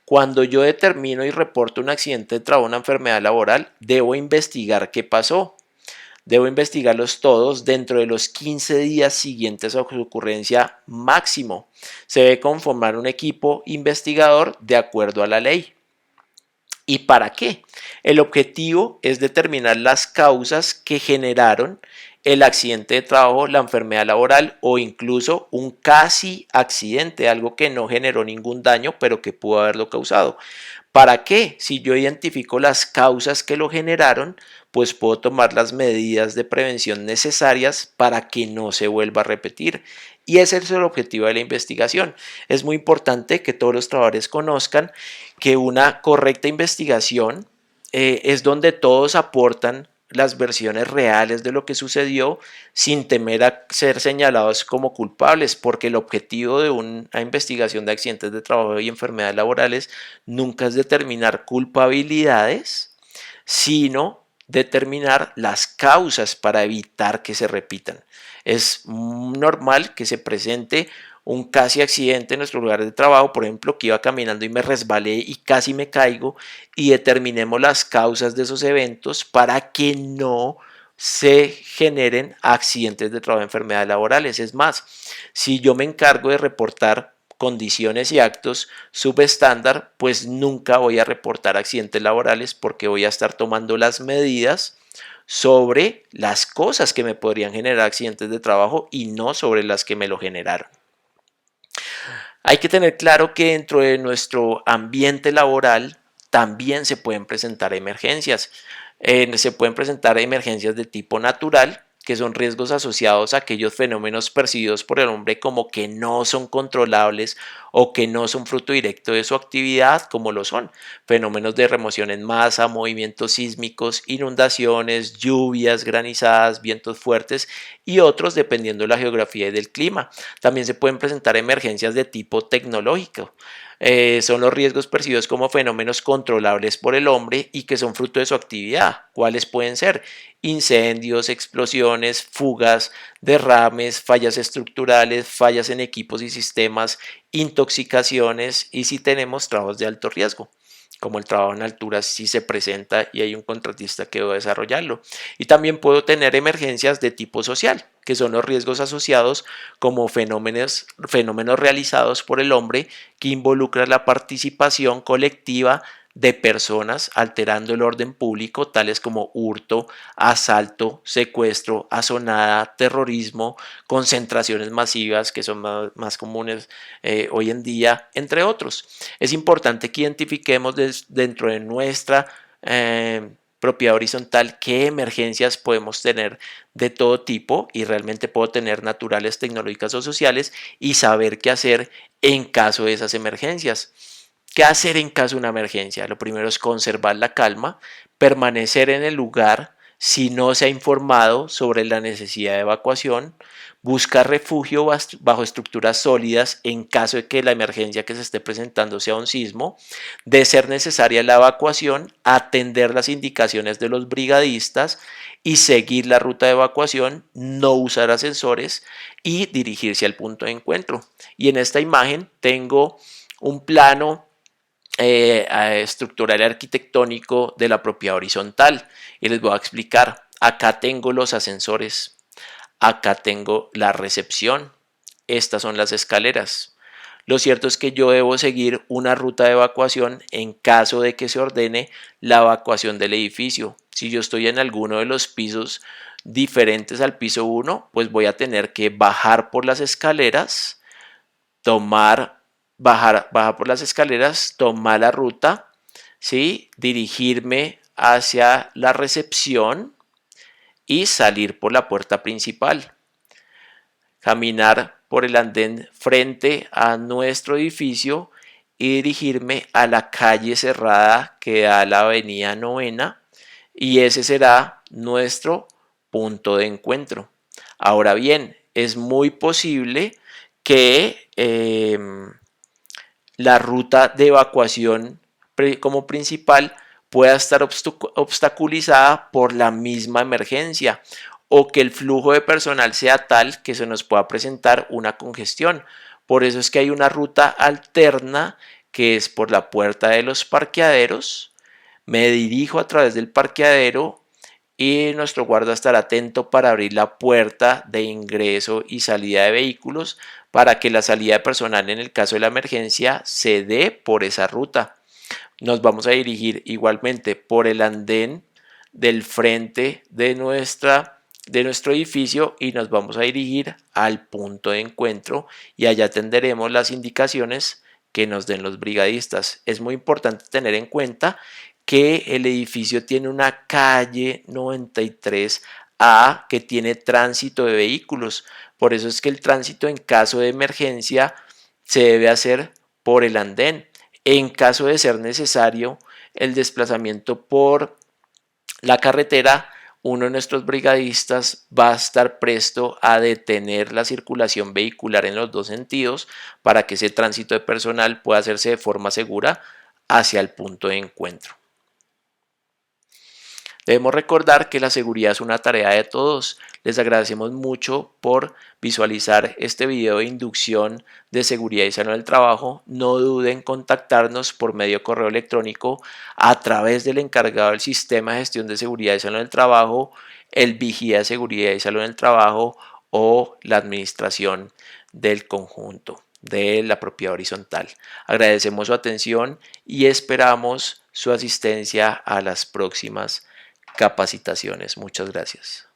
Cuando yo determino y reporto un accidente de trabajo o una enfermedad laboral, debo investigar qué pasó. Debo investigarlos todos dentro de los 15 días siguientes a su ocurrencia máximo. Se debe conformar un equipo investigador de acuerdo a la ley. ¿Y para qué? El objetivo es determinar las causas que generaron el accidente de trabajo, la enfermedad laboral o incluso un casi accidente, algo que no generó ningún daño pero que pudo haberlo causado. ¿Para qué? Si yo identifico las causas que lo generaron, pues puedo tomar las medidas de prevención necesarias para que no se vuelva a repetir. Y ese es el objetivo de la investigación. Es muy importante que todos los trabajadores conozcan que una correcta investigación es donde todos aportan las versiones reales de lo que sucedió sin temer a ser señalados como culpables, porque el objetivo de una investigación de accidentes de trabajo y enfermedades laborales nunca es determinar culpabilidades, sino determinar las causas para evitar que se repitan. Es normal que se presente un casi accidente en nuestro lugar de trabajo, por ejemplo, que iba caminando y me resbalé y casi me caigo, y determinemos las causas de esos eventos para que no se generen accidentes de trabajo y enfermedades laborales. Es más, si yo me encargo de reportar condiciones y actos subestándar, pues nunca voy a reportar accidentes laborales porque voy a estar tomando las medidas sobre las cosas que me podrían generar accidentes de trabajo y no sobre las que me lo generaron. Hay que tener claro que dentro de nuestro ambiente laboral también se pueden presentar emergencias. Se pueden presentar emergencias de tipo natural, que son riesgos asociados a aquellos fenómenos percibidos por el hombre como que no son controlables o que no son fruto directo de su actividad, como lo son fenómenos de remoción en masa, movimientos sísmicos, inundaciones, lluvias, granizadas, vientos fuertes y otros dependiendo de la geografía y del clima. También se pueden presentar emergencias de tipo tecnológico. Son los riesgos percibidos como fenómenos controlables por el hombre y que son fruto de su actividad. ¿Cuáles pueden ser? Incendios, explosiones, fugas, derrames, fallas estructurales, fallas en equipos y sistemas, intoxicaciones y si tenemos trabajos de alto riesgo, como el trabajo en altura si se presenta y hay un contratista que debe desarrollarlo. Y también puedo tener emergencias de tipo social, que son los riesgos asociados como fenómenos realizados por el hombre que involucran la participación colectiva de personas alterando el orden público, tales como hurto, asalto, secuestro, asonada, terrorismo, concentraciones masivas que son más comunes hoy en día, entre otros. Es importante que identifiquemos dentro de nuestra propiedad horizontal qué emergencias podemos tener de todo tipo y realmente puedo tener naturales, tecnológicas o sociales y saber qué hacer en caso de esas emergencias. ¿Qué hacer en caso de una emergencia? Lo primero es conservar la calma, permanecer en el lugar si no se ha informado sobre la necesidad de evacuación, buscar refugio bajo estructuras sólidas en caso de que la emergencia que se esté presentando sea un sismo, de ser necesaria la evacuación, atender las indicaciones de los brigadistas y seguir la ruta de evacuación, no usar ascensores y dirigirse al punto de encuentro. Y en esta imagen tengo un plano estructural y arquitectónico de la propiedad horizontal y les voy a explicar. Acá tengo los ascensores, acá tengo la recepción, estas son las escaleras. Lo cierto es que yo debo seguir una ruta de evacuación en caso de que se ordene la evacuación del edificio. Si yo estoy en alguno de los pisos diferentes al piso 1, pues voy a tener que bajar por las escaleras, bajar por las escaleras, tomar la ruta, ¿sí? Dirigirme hacia la recepción y salir por la puerta principal. Caminar por el andén frente a nuestro edificio y dirigirme a la calle cerrada que da a la avenida Novena y ese será nuestro punto de encuentro. Ahora bien, es muy posible que la ruta de evacuación como principal pueda estar obstaculizada por la misma emergencia o que el flujo de personal sea tal que se nos pueda presentar una congestión. Por eso es que hay una ruta alterna que es por la puerta de los parqueaderos. Me dirijo a través del parqueadero y nuestro guarda estará atento para abrir la puerta de ingreso y salida de vehículos para que la salida de personal en el caso de la emergencia se dé por esa ruta. Nos vamos a dirigir igualmente por el andén del frente de nuestro edificio y nos vamos a dirigir al punto de encuentro y allá atenderemos las indicaciones que nos den los brigadistas. Es muy importante tener en cuenta que el edificio tiene una calle 93A que tiene tránsito de vehículos. Por eso es que el tránsito en caso de emergencia se debe hacer por el andén. En caso de ser necesario el desplazamiento por la carretera, uno de nuestros brigadistas va a estar presto a detener la circulación vehicular en los dos sentidos para que ese tránsito de personal pueda hacerse de forma segura hacia el punto de encuentro. Debemos recordar que la seguridad es una tarea de todos. Les agradecemos mucho por visualizar este video de inducción de seguridad y salud del trabajo. No duden en contactarnos por medio correo electrónico a través del encargado del sistema de gestión de seguridad y salud del trabajo, el vigía de seguridad y salud del trabajo o la administración del conjunto de la propiedad horizontal. Agradecemos su atención y esperamos su asistencia a las próximas capacitaciones. Muchas gracias.